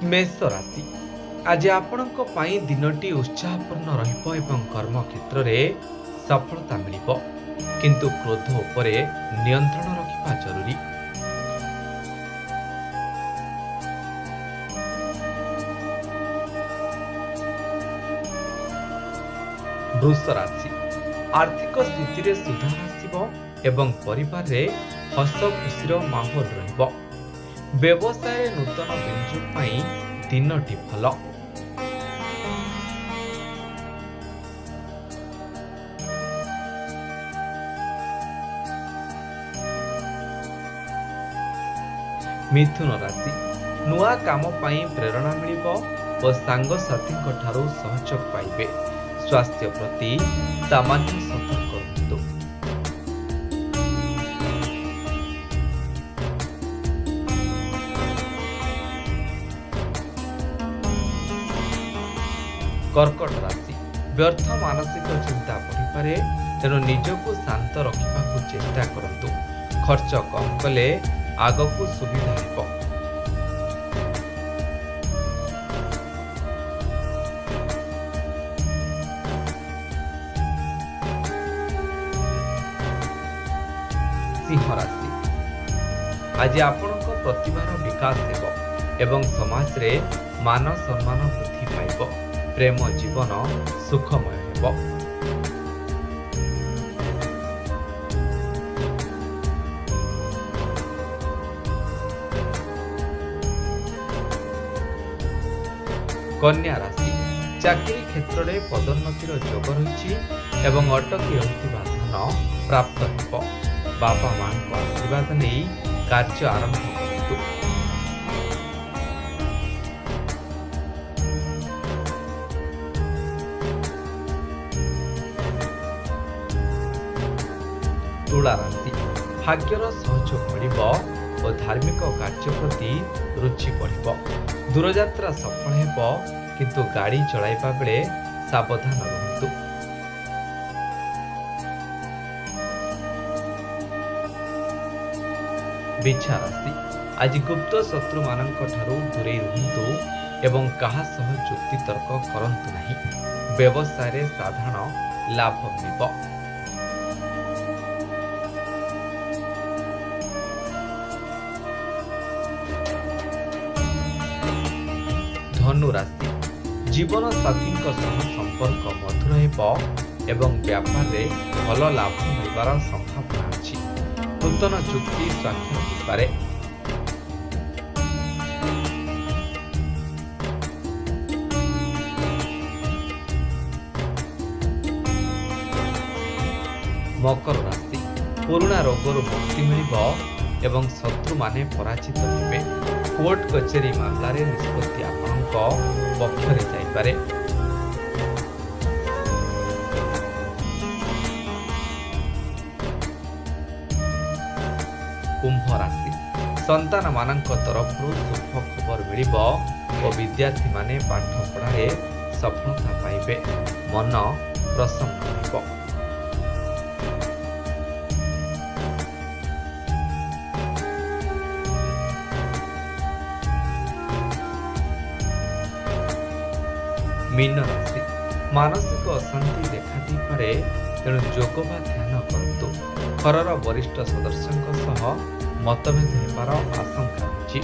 मेष राशि आज आपणक पई दिनटी उत्साहपूर्ण रहिबो एवं कर्म क्षेत्र में सफलता मिलिबो किंतु क्रोध उपरे नियंत्रण रखिबा जरूरी। वृष राशि आर्थिक स्थिति रे सुधार आसिबो एवं परिवार रे हस खुशीर माहौल रहिबो। व्यवसाय रे नूतन विनियोग पई दिनटी भल। मिथुन राशि नुआ काम पई प्रेरणा मिलिबो और सांग साथी ठारू सहयोग पाइबे। स्वास्थ्य प्रति सामान्य सतर्क रहतु। कर्कट राशि व्यर्थ मानसिक चिंता बढ़िपारे तेणु निजको शांत रखा चेष्टा करंतु। खर्च कम कले आगको सुविधा हेबो। सिंह राशि आज आपणक प्रतिभार विकास हेबो एवं समाज रे मान सम्मान वृद्धि पाइबो। प्रेम जीवन सुखमय हेबो। कन्या राशि चाकरी क्षेत्र में पदोन्नतिर जोग रही एवं अटकी रहिथिबा धन प्राप्त हेबो। बापा मां को आशीर्वाद नहीं कार्य आरंभ करतु। तुला राशि भाग्यर सहयोग मिलिबो और धार्मिक कार्य प्रति रुचि बढ़िबो। दूरयात्रा सफल हेबो किंतु गाड़ी चलाइबा बेले सावधान रहतु। बिछा राशि आज गुप्त शत्रु मानक ठारू दूरे रुहतु एवं कहा सह जुक्ति तर्क करंतु नहीं। व्यवसाय रे साधारण लाभ मिलिबो। धनु राशि जीवन साथी संपर्क मधुर हेबो एवं व्यापार रे भल लाभ मिलबार संभावना अछि। नूतन चुक्ति स्वाक्षर होइपारे। मकर राशि पुराना रोगर मुक्ति मिलिबो एवं शत्रु माने पराजित हेबे। कोर्ट कचेरी मामलारे निष्पत्ति आपणक पक्षरे जाइपारे। कुंभ राशि संतान मानक तरफ शुभ खबर मिलिबो और विद्यार्थी माने पाठ पढ़ाए सफलता पाइबे। मन प्रसन्न हेबो। मीन राशि मानसिक अशांति देखा दी पारे तेणु योग बा ध्यान करतु। घरर वरिष्ठ सदस्यों सह मतभेद हेबार आशंका रही।